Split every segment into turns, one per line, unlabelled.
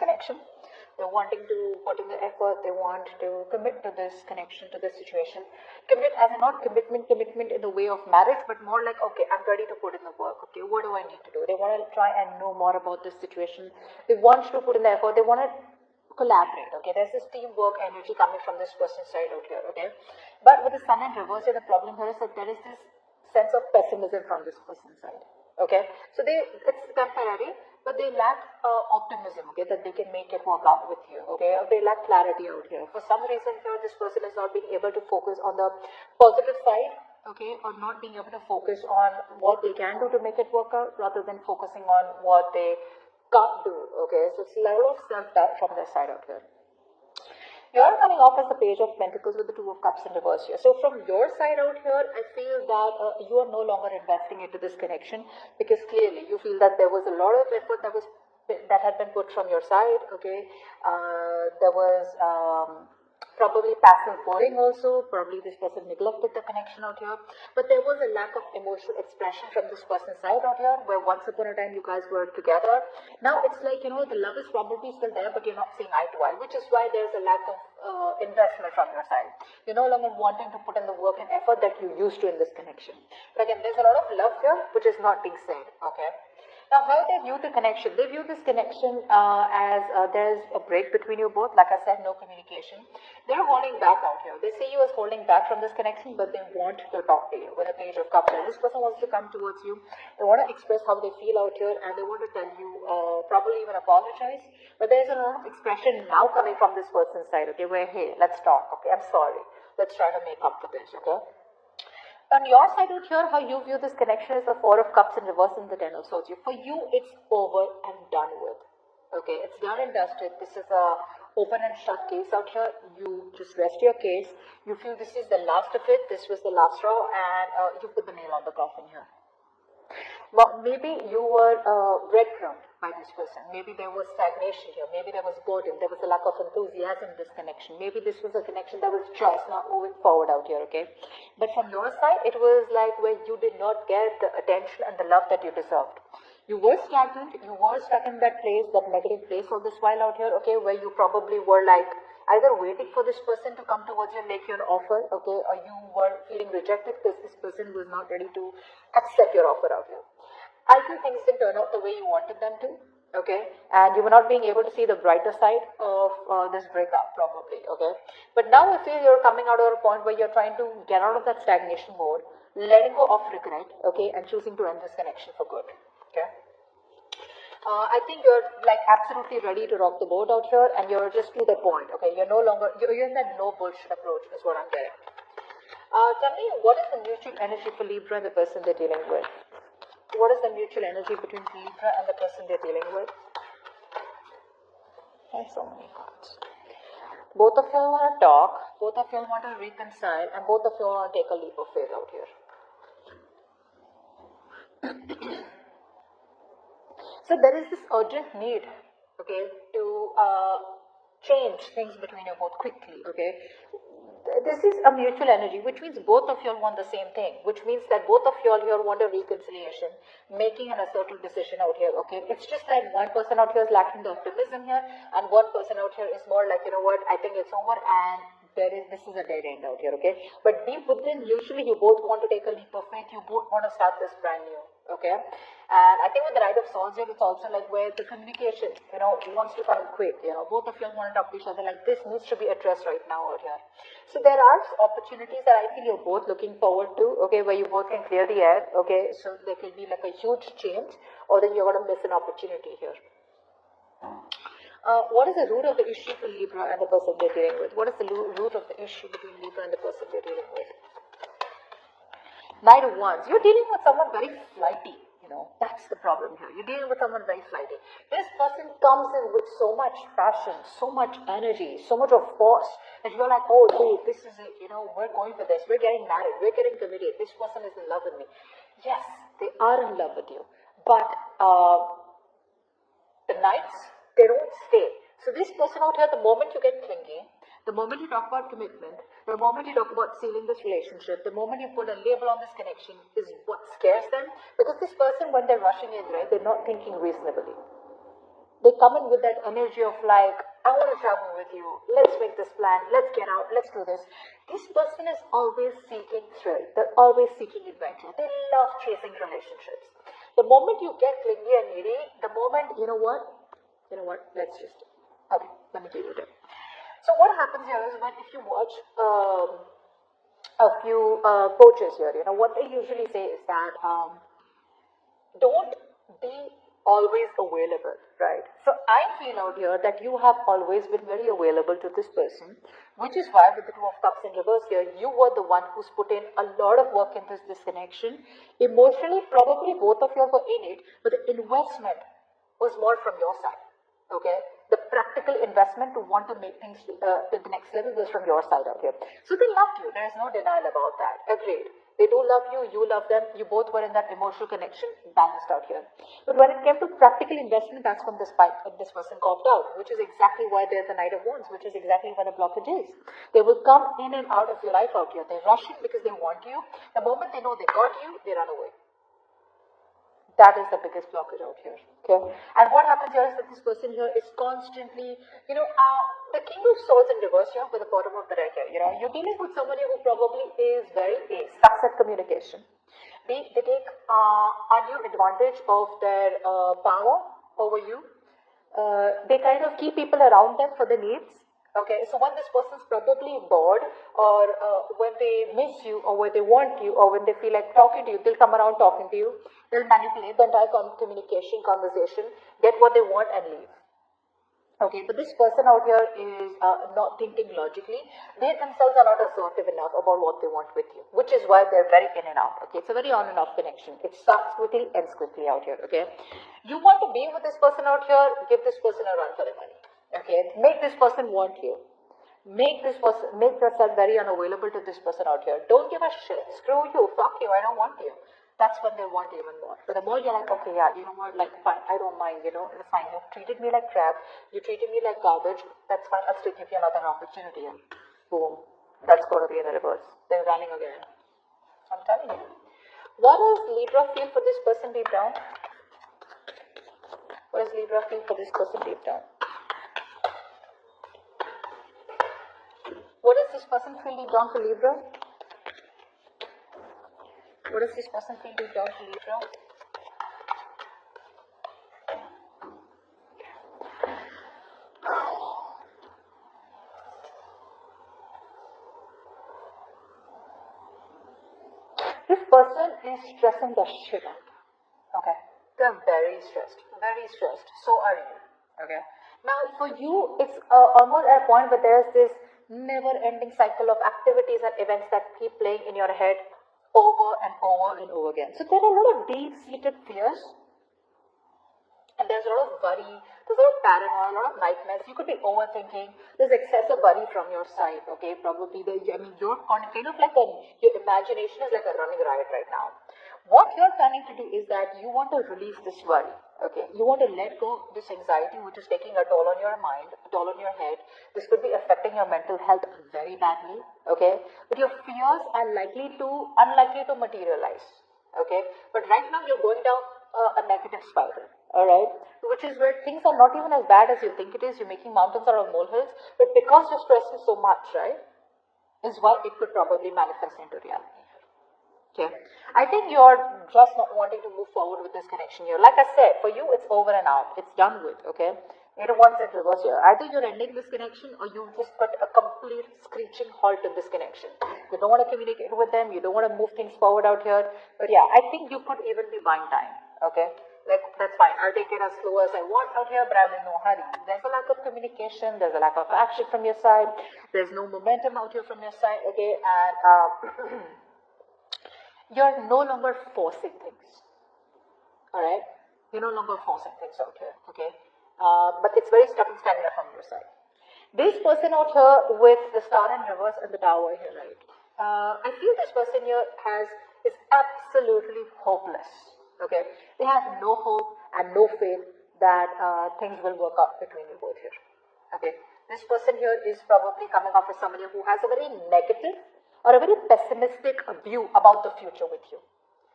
connection. They're wanting to put in the effort. They want to commit to this connection, to this situation. Commit as not commitment in the way of marriage, but more like, okay, I'm ready to put in the work. Okay, what do I need to do? They want to try and know more about this situation. They want to put in the effort. They want to collaborate. Okay, there's this teamwork energy coming from this person's side out here. Okay, but with the sun in reverse here, the problem here is that there is this sense of pessimism from this person's side. Okay, so it's temporary, but they lack optimism, okay, that they can make it work out with you, okay, or they lack clarity out here. For some reason here, this person is not being able to focus on the positive side, okay, or not being able to focus on what they can do to make it work out, rather than focusing on what they can't do, okay. So it's a level of self-doubt from their side out here. You're coming off as the Page of Pentacles with the Two of Cups in reverse here. So from your side out here, I feel that you are no longer investing into this connection, because clearly you feel that there was a lot of effort that had been put from your side. Okay, there was probably passive boring also. Probably this person neglected the connection out here, but there was a lack of emotional expression from this person's side out here, where once upon a time you guys were together. Now it's like, the love is probably still there, but you're not seeing eye to eye, which is why there's a lack of investment from your side. You're no longer wanting to put in the work and effort that you used to in this connection. But again, there's a lot of love here which is not being said. Okay, now how they view the connection? They view this connection as there's a break between you both. Like I said, no communication. They're holding back out here. They see you as holding back from this connection, but they want to talk to you with a Page of Cups. This person wants to come towards you. They want to express how they feel out here, and they want to tell you, probably even apologize. But there's a lot of expression now coming from this person's side, okay, where, hey, let's talk, okay, I'm sorry. Let's try to make up for this, okay. On your side out here, how you view this connection is the Four of Cups in reverse and the Ten of Swords. For you, it's over and done with. Okay, it's done and dusted. This is a open and shut case out here. You just rest your case. You feel this is the last of it. This was the last straw, and you put the nail on the coffin here. Well, maybe you were breadcrumbed by this person. Maybe there was stagnation here. Maybe there was boredom. There was a lack of enthusiasm in this connection. Maybe this was a connection that was just not moving forward out here, okay? But from your side, it was like where you did not get the attention and the love that you deserved. You were stagnant. You were stuck in that place, that negative place all this while out here, okay, where you probably were like either waiting for this person to come towards you and make you an offer, okay, or you were feeling rejected because this person was not ready to accept your offer out here. I feel things didn't turn out the way you wanted them to, okay, and you were not being able to see the brighter side of this breakup probably, okay. But now I feel you're coming out of a point where you're trying to get out of that stagnation mode, letting go of regret, okay, and choosing to end this connection for good, okay. I think you're like absolutely ready to rock the boat out here, and you're just to the point, okay. You're in that no bullshit approach is what I'm getting. Tell me, what is the mutual energy for Libra and the person they're dealing with? What is the mutual energy between Libra and the person they're dealing with? There's so many cards. Both of you want to talk, both of you want to reconcile, and both of you want to take a leap of faith out here. So there is this urgent need, okay, to change things between you both quickly, okay. This is a mutual energy, which means both of you all want the same thing, which means that both of you all here want a reconciliation, making an assertive decision out here, okay. It's just that one person out here is lacking the optimism here, and one person out here is more like, you know what, I think it's over, and this is a dead end out here, okay. But deep within, usually you both want to take a leap of faith, you both want to start this brand new, okay. And I think with the Knight of Swords here, it's also like where the communication, wants to come quick, both of you want to talk to each other, like this needs to be addressed right now out here. So there are opportunities that I feel you're both looking forward to, okay, where you both can clear the air, okay. So there could be like a huge change, or then you're going to miss an opportunity here. What is the root of the issue for Libra and the person they're dealing with? What is the root of the issue between Libra and the person they're dealing with? Knight of Wands. You're dealing with someone very flighty. That's the problem here. You're dealing with someone very flighty. This person comes in with so much passion, so much energy, so much of force that you're like, oh, dude, this is it. We're going for this. We're getting married. We're getting committed. This person is in love with me. Yes, they are in love with you. But the Knights, they don't stay. So this person out here, the moment you get clingy, the moment you talk about commitment, the moment you talk about sealing this relationship, the moment you put a label on this connection is what scares them. Because this person, when they're rushing in, right, they're not thinking reasonably. They come in with that energy of like, I want to travel with you. Let's make this plan. Let's get out. Let's do this. This person is always seeking thrill. They're always seeking adventure. They love chasing relationships. The moment you get clingy and needy, the moment, you know what, let's just, okay, let me give you a tip. So what happens here is when if you watch a few coaches here, what they usually say is that don't be always available, right? So I feel out here that you have always been very available to this person, which is why with the Two of Cups in reverse here, you were the one who's put in a lot of work in this disconnection. Emotionally, probably both of you were in it, but the investment was more from your side, okay? The practical investment to want to make things to the next level was from your side out here. So they loved you. There is no denial about that. Agreed. They do love you, you love them, you both were in that emotional connection, balanced out here. But when it came to practical investment, that's when this person copped out, which is exactly why they're the Knight of Wands, which is exactly where the blockage is. They will come in and out of your life out here. They rush in because they want you. The moment they know they got you, they run away. That is the biggest blockage out here, okay? And what happens here is that this person here is constantly, the King of Swords in reverse here with the bottom of the deck here, you're dealing with somebody who probably is very stuck at communication. They take undue advantage of their power over you. They kind of keep people around them for their needs. Okay, so when this person's probably bored, or when they miss you, or when they want you, or when they feel like talking to you, they'll come around talking to you. They'll manipulate the entire communication, conversation, get what they want and leave. Okay, but this person out here is not thinking logically. They themselves are not assertive enough about what they want with you, which is why they're very in and out. Okay, it's a very on and off connection. It starts quickly, ends quickly out here. Okay, you want to be with this person out here, give this person a run for the money. Okay, make this person want you. Make yourself very unavailable to this person out here. Don't give a shit. Screw you. Fuck you. I don't want you. That's when they want you even more. But the more you're like, okay, yeah, you know what, like, fine, I don't mind, it's fine. You treated me like crap. You treated me like garbage. That's fine. I'll still give you another opportunity. Boom. That's going to be in the reverse. They're running again. I'm telling you. What does Libra feel for this person deep down? What does Libra feel for this person deep down? What does this person feel deep down for Libra? What does this person feel deep down for Libra? This person is stressing the shit out. Okay. They're very stressed. Very stressed. So are you. Okay. Now, for you, it's almost at a point where there's this never-ending cycle of activities and events that keep playing in your head over and over and over again. So there are a lot of deep-seated fears, and there's a lot of worry, there's a lot of paranoia, a lot of nightmares. You could be overthinking. There's excessive worry from your side. Okay, probably you're kind of like your imagination is like a running riot right now. What you're planning to do is that you want to release this worry. Okay, you want to let go of this anxiety which is taking a toll on your mind, a toll on your head. This could be affecting your mental health very badly. Okay, but your fears are unlikely to materialize. Okay, but right now you're going down a negative spiral. All right, which is where things are not even as bad as you think it is. You're making mountains out of molehills, but because you're stressing so much, right, is what it could probably manifest into reality. Okay, I think you're just not wanting to move forward with this connection here. Like I said, for you, it's over and out. It's done with, okay? It once in reverse here. Either you're ending this connection or you just put a complete screeching halt to this connection. You don't want to communicate with them. You don't want to move things forward out here. But yeah, I think you could even be buying time, okay? Like, that's fine. I'll take it as slow as I want out here, but I'm in no hurry. There's a lack of communication. There's a lack of action from your side. There's no momentum out here from your side, okay? And, you're no longer forcing things, all right? You're no longer forcing things out here, okay? But it's very stuck and stagnant from your side. This person out here with the star in reverse and the tower here, right? I feel this person here is absolutely hopeless, okay? They have no hope and no faith that things will work out between you both here, okay? This person here is probably coming off as somebody who has a very negative or a very pessimistic view about the future with you.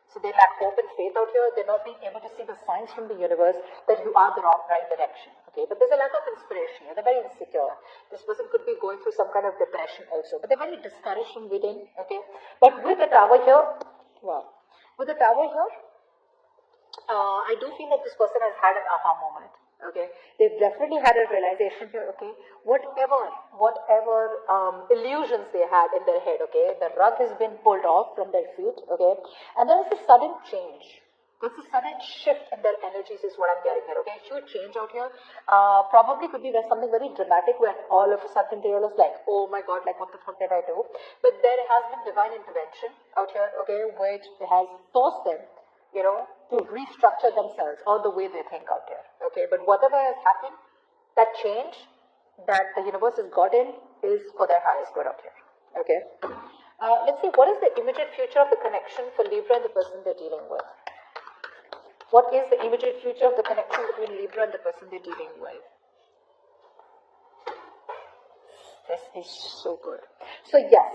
So they lack hope and faith out here. They're not being able to see the signs from the universe that you are the right direction. Okay, but there's a lack of inspiration here. They're very insecure. This person could be going through some kind of depression also, but they're very discouraged from within. Okay, but with the Tower here, wow, with the Tower here, I do feel that this person has had an aha moment. Okay, they've definitely had a realization here. Okay, whatever illusions they had in their head. Okay, the rug has been pulled off from their feet. Okay, and there is a sudden change. There's a sudden shift in their energies is what I'm getting here. Okay, huge change out here. Probably could be something very dramatic when all of a sudden they realize like, oh my God, like what the fuck did I do? But there has been divine intervention out here. Okay, which has forced them, to restructure themselves all the way they think out here. Okay, but whatever has happened, that change that the universe has got in is for their highest good out here. Okay, let's see, what is the immediate future of the connection for Libra and the person they're dealing with? What is the immediate future of the connection between Libra and the person they're dealing with? This is so good. So yes,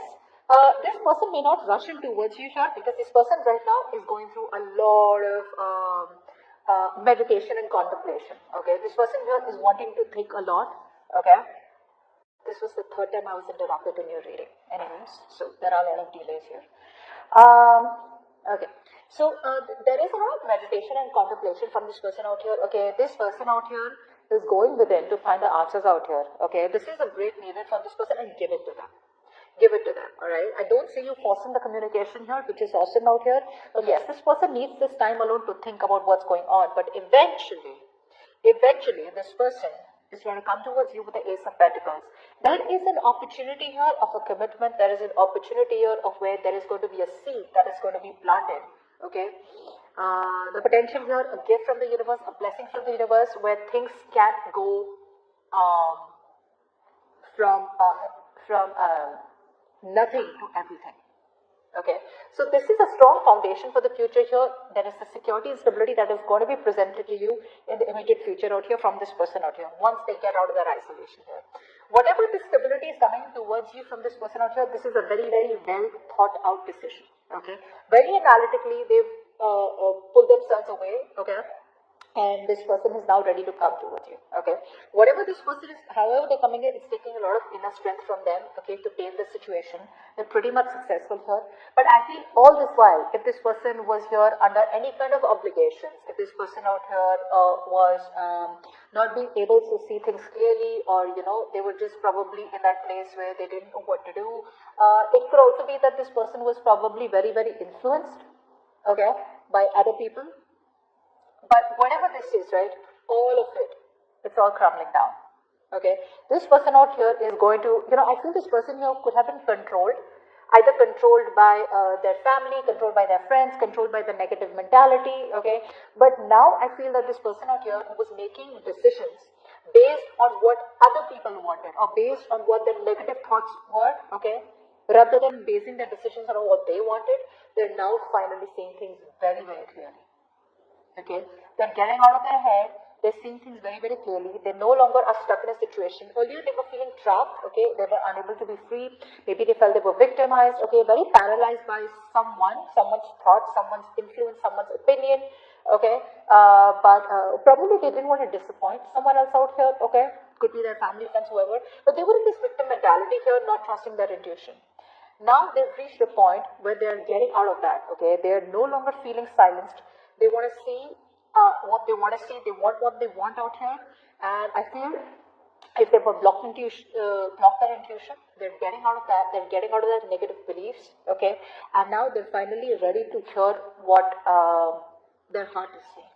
this person may not rush in towards you, Shah, because this person right now is going through a lot of meditation and contemplation. Okay, this person here is wanting to think a lot. Okay, this was the third time I was interrupted in your reading. Anyways, so there are a lot of delays here. Okay, so there is a lot of meditation and contemplation from this person out here. Okay, this person out here is going within to find the answers out here. Okay, this is a great needed for this person, and give it to them. Give it to them, alright? I don't see you forcing the communication here, which is awesome out here. But yes, this person needs this time alone to think about what's going on. But eventually, this person is going to come towards you with the Ace of Pentacles. There is an opportunity here of a commitment. There is an opportunity here of where there is going to be a seed that is going to be planted. Okay? The potential here, a gift from the universe, a blessing from the universe, where things can go from nothing to everything. Okay, so this is a strong foundation for the future here. There is a security and stability that is going to be presented to you in the immediate future out here from this person out here once they get out of their isolation here. Whatever this stability is coming towards you from this person out here, this is a very, very well thought out decision. Okay, very analytically they've pulled themselves away. Okay, and this person is now ready to come towards you. Okay, whatever this person is, however they're coming in, it's taking a lot of inner strength from them. Okay, to tame the situation. They're pretty much successful here. But I feel all this while, if this person was here under any kind of obligations, if this person out here was not being able to see things clearly, or they were just probably in that place where they didn't know what to do, it could also be that this person was probably very, very influenced, okay, by other people. But whatever this is, right, all of it, it's all crumbling down. Okay, this person out here is going to, I feel this person here could have been controlled, either controlled by their family, controlled by their friends, controlled by the negative mentality. Okay, but now I feel that this person out here was making decisions based on what other people wanted, or based on what their negative thoughts were. Okay, rather than basing their decisions on what they wanted, they're now finally seeing things very, very clearly. Okay, they're getting out of their head, they're seeing things very, very clearly, they no longer are stuck in a situation. Earlier they were feeling trapped, okay, they were unable to be free, maybe they felt they were victimized, okay, very paralyzed by someone's thoughts, someone's influence, someone's opinion, okay, but probably they didn't want to disappoint someone else out here, okay, could be their family, friends, whoever, but they were in this victim mentality here, not trusting their intuition. Now they've reached a point where they're getting out of that, okay, they're no longer feeling silenced. They want to see what they want to see. They want what they want out here. And I feel if they were blocked their intuition, they're getting out of that. They're getting out of their negative beliefs. Okay. And now they're finally ready to hear what their heart is saying.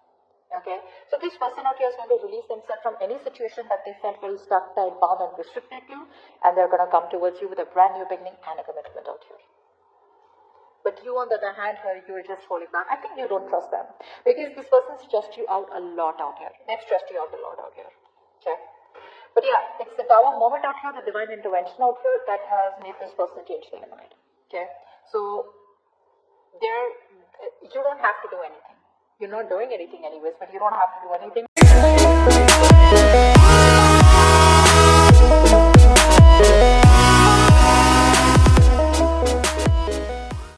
Okay. So this person out here is going to release themselves from any situation that they felt very stuck, tied, bound, and restricted to. And they're going to come towards you with a brand new beginning and a commitment out here. But you, on the other hand, here, you're just holding back. I think you don't trust them. Because this person stressed you out a lot out here. They've stressed you out a lot out here. Okay? But yeah, it's the Tower moment out here, the divine intervention out here that has made this person change their mind. Okay? So, you don't have to do anything. You're not doing anything anyways, but you don't have to do anything.